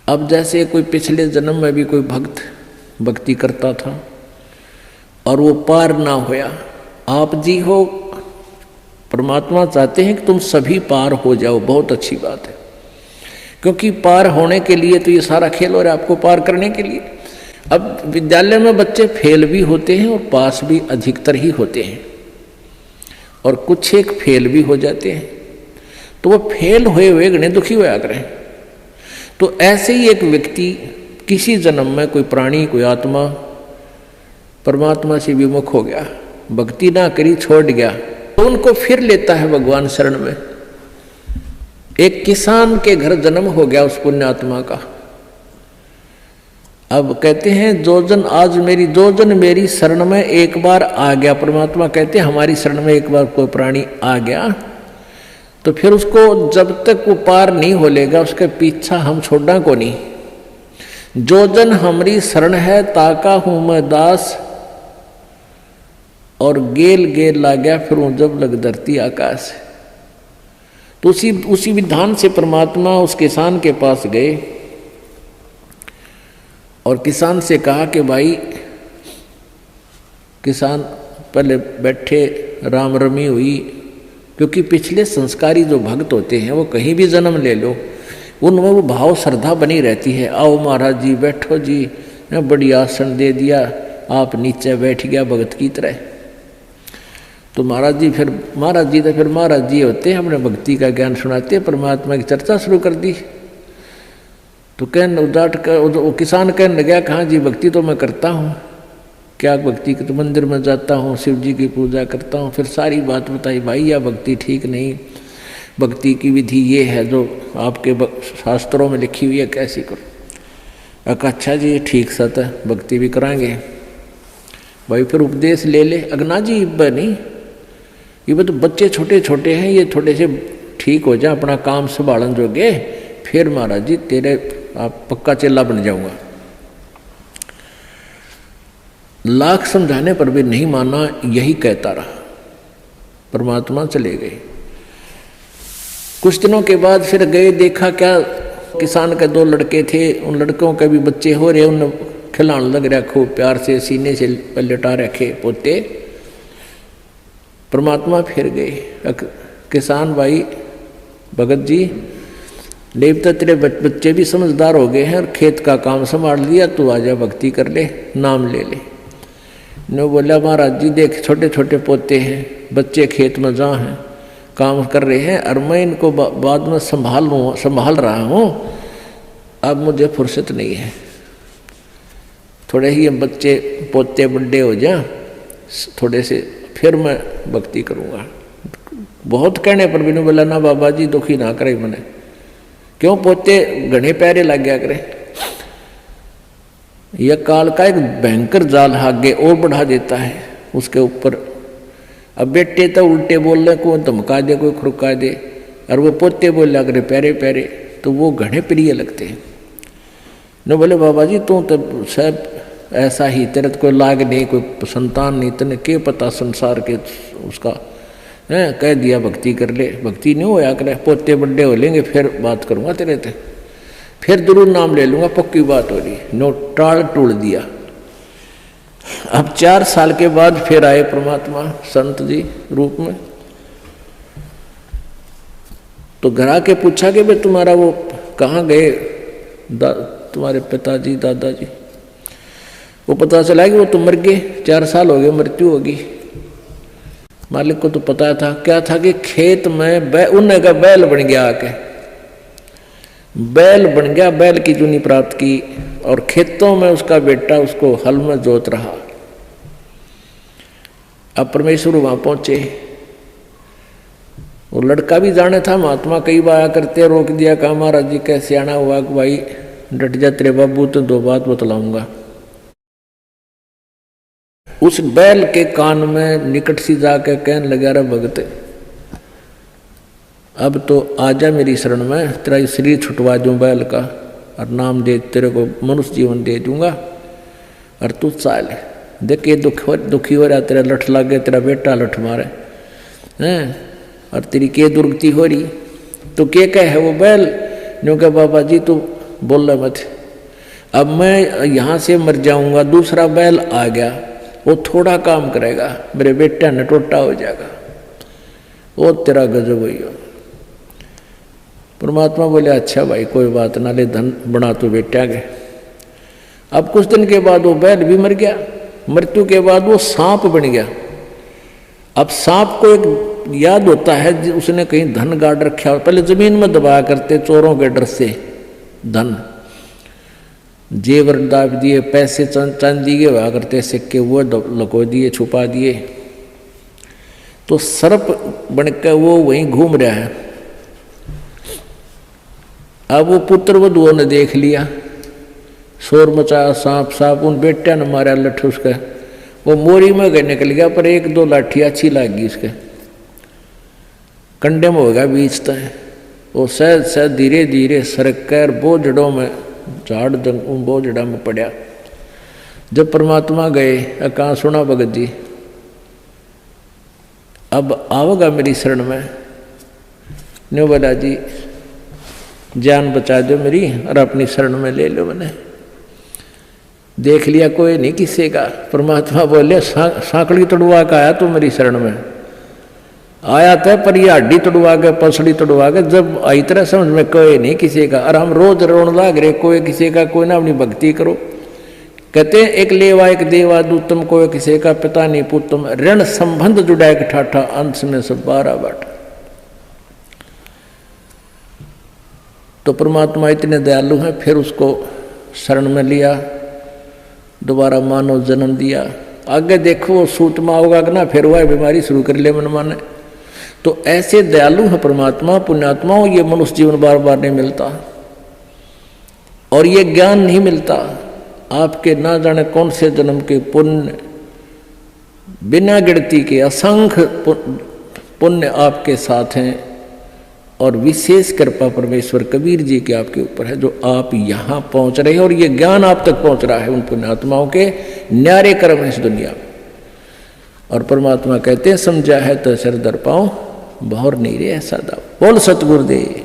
अब जैसे कोई पिछले जन्म में भी कोई भक्त भक्ति करता था और वो पार ना होया, आप जी हो, परमात्मा चाहते हैं कि तुम सभी पार हो जाओ, बहुत अच्छी बात है, क्योंकि पार होने के लिए तो ये सारा खेल हो रहा है आपको पार करने के लिए। अब विद्यालय में बच्चे फेल भी होते हैं और पास भी अधिकतर ही होते हैं, और कुछ एक फेल भी हो जाते हैं, तो वो फेल हुए हुए गणे दुखी होया करें। तो ऐसे ही एक व्यक्ति किसी जन्म में कोई प्राणी कोई आत्मा परमात्मा से विमुख हो गया, भक्ति ना करी छोड़ गया, तो उनको फिर लेता है भगवान शरण में। एक किसान के घर जन्म हो गया उस पुण्यात्मा का। अब कहते हैं जो जन मेरी शरण में एक बार आ गया, परमात्मा कहते हैं हमारी शरण में एक बार कोई प्राणी आ गया तो फिर उसको जब तक वो पार नहीं हो लेगा उसके पीछा हम छोड़ना को नहीं। जो जन हमारी शरण है ताका हूं मैं दास, और गेल गेल ला गया फिर वो जब लग धरती आकाश। तो उसी विधान से परमात्मा उस किसान के पास गए और किसान से कहा कि भाई, किसान पहले बैठे, राम रमी हुई, क्योंकि पिछले संस्कारी जो भक्त होते हैं वो कहीं भी जन्म ले लो उनमें वो भाव श्रद्धा बनी रहती है। आओ महाराज जी बैठो जी, बड़ी आसन दे दिया, आप नीचे बैठ गया भगत की तरह। तो महाराज जी तो फिर महाराज जी होते हैं, अपने भक्ति का ज्ञान सुनाते हैं, परमात्मा की चर्चा शुरू कर दी। तो वो किसान कहने लगा कहाँ जी भक्ति तो मैं करता हूँ, क्या भक्ति के, तो मंदिर में जाता हूँ, शिव जी की पूजा करता हूँ। फिर सारी बात बताई, भाई यह भक्ति ठीक नहीं, भक्ति की विधि ये है जो आपके शास्त्रों में लिखी हुई है, कैसी करो। अच्छा जी ठीक सत है, भक्ति भी कराएंगे। भाई फिर उपदेश ले ले। अगना जी नहीं, ये तो बच्चे छोटे छोटे हैं, ये थोड़े से ठीक हो जाए, अपना काम संभालन जोगे, फिर महाराज जी तेरे आप पक्का चेला बन जाऊंगा। लाख समझाने पर भी नहीं माना, यही कहता रहा। परमात्मा चले गए। कुछ दिनों के बाद फिर गए, देखा क्या किसान के दो लड़के थे, उन लड़कों के भी बच्चे हो रहे, उन खिलाने लग रहा खूब प्यार से, सीने से लटा रखे पोते। परमात्मा फिर गए, किसान भाई भगत जी देवता तेरे बच्चे भी समझदार हो गए हैं और खेत का काम संभाल लिया, तू आजा भक्ति कर ले, नाम ले ले। ने बोला महाराज जी देख छोटे छोटे पोते हैं, बच्चे खेत में जहाँ हैं काम कर रहे हैं, और मैं इनको बाद में संभाल रहा हूँ, अब मुझे फुर्सत नहीं है, थोड़े ही बच्चे पोते बड़े हो जाए थोड़े से, फिर मैं भक्ति करूँगा। बहुत कहने पर भी नहीं बोला ना बाबा जी दुखी ना करे मैंने, क्यों पोते घने प्यारे लग गया करे। यह काल का एक भयंकर जाल आगे और बढ़ा देता है उसके ऊपर। अब बेटे तो उल्टे बोलने को धमका दे, कोई खुड़का दे, और वो पोते बोल करे प्यारे प्यारे, तो वो घने प्रिय लगते हैं। न बोले बाबा जी तू तो सब ऐसा ही, तेरे तो कोई लाग नहीं, कोई संतान नहीं, तेने क्या पता संसार के उसका है, कह दिया भक्ति कर ले, भक्ति नहीं होया करे, पोते बड़े हो लेंगे फिर बात करूँगा तेरे से, फिर जरूर नाम ले लूँगा, पक्की बात हो रही। नो टाल टूल दिया। अब 4 साल के बाद फिर आए परमात्मा संत जी रूप में। तो घर आके पूछा कि भाई तुम्हारा वो कहाँ गए तुम्हारे पिताजी दादाजी। वो पता चला कि वो तो मर गए, 4 साल हो गए, मृत्यु होगी। मालिक को तो पता था, क्या था कि खेत में उन्हें का बैल बन गया, आके बैल बन गया, बैल की जूनी प्राप्त की, और खेतों में उसका बेटा उसको हल में जोत रहा। अब परमेश्वर वहां पहुंचे, वो लड़का भी जाने था, महात्मा कई बार आया करते, रोक दिया, कहा महाराज जी कैसे आना हुआ कि भाई डट जा तेरे बाबू, तो 2 बात बतलाऊंगा। उस बैल के कान में निकट सी जाके कहने लगा, रे भगत अब तो आजा मेरी शरण में, तेरा शरीर छुटवा दूं बैल का, और नाम दे तेरे को मनुष्य जीवन दे दूंगा, और तू चाल देख ये दुखी हो रहा, तेरा लठ लग गया, तेरा बेटा लठ मारे हैं, और तेरी के दुर्गति हो रही, तो क्या कहे वो बैल न्यू, क्या बाबा जी तू बोला मत। अब मैं यहाँ से मर जाऊंगा, दूसरा बैल आ गया, वो थोड़ा काम करेगा, मेरे बेटा ने टोटा हो जाएगा, वो तेरा गजब हुई हो। परमात्मा बोले अच्छा भाई कोई बात ना, ले धन बना तो बेटा के। अब कुछ दिन के बाद वो बैल भी मर गया, मृत्यु के बाद वो सांप बन गया। अब सांप को एक याद होता है उसने कहीं धन गाड़ रखा, पहले जमीन में दबाया करते चोरों के डर से, धन जेवर दाब दिए, पैसे चांदी के हुआ करते सिक्के, वो लको दिए, छुपा दिए। तो सर्प बनकर वो वहीं घूम रहा है। अब वो पुत्र वधुओं ने देख लिया, शोर मचाया, सांप सांप, उन बेटा ने मारा लठ उसका, वो मोरी में गए निकल गया, पर एक दो लाठी अच्छी लगी उसके, कंडे में होगा बीच तक। वो सहज सहज धीरे धीरे सरक कर बोझड़ों में, झाड़ बोझड़ा में पड़ा। जब परमात्मा गए, कहाँ सुना भगत जी अब आओगा मेरी शरण में, ने बोला जी जान बचा दो मेरी और अपनी शरण में ले लो। मैंने देख लिया कोई नहीं किसी का। परमात्मा बोले सांकड़ी तोड़वा का आया तो मेरी शरण में आया था, पर ये हड्डी तोड़वा के, पसड़ी तोड़वा के, जब आई तरह समझ में कोई नहीं किसी का। और हम रोज रोन लाग रहे कोई किसी का, कोई ना अपनी भक्ति करो। कहते हैं एक लेवा एक देवा दूतम, कोई किसी का पिता नहीं पुतम, ऋण संबंध जुड़ा एक ठाठा, अंश में सब 12 बाटा। तो परमात्मा इतने दयालु हैं, फिर उसको शरण में लिया, दोबारा मानव जन्म दिया। आगे देखो वो सूत में होगा कि ना, फिर वह बीमारी शुरू कर ले मन माने। तो ऐसे दयालु है परमात्मा, पुण्यात्माओं। ये मनुष्य जीवन बार बार नहीं मिलता, और ये ज्ञान नहीं मिलता। आपके ना जाने कौन से जन्म के पुण्य, बिना गिनती के असंख्य पुण्य आपके साथ हैं, और विशेष कृपा परमेश्वर कबीर जी के आपके ऊपर है, जो आप यहाँ पहुँच रहे हैं, और ये ज्ञान आप तक पहुँच रहा है उन पुण्यात्माओं के न्यारे कर्म है इस दुनिया में। और परमात्मा कहते हैं समझा है तो सिर दर पाओ, बहुर नहीं रे ऐसा दाव। बोल सतगुरुदेव।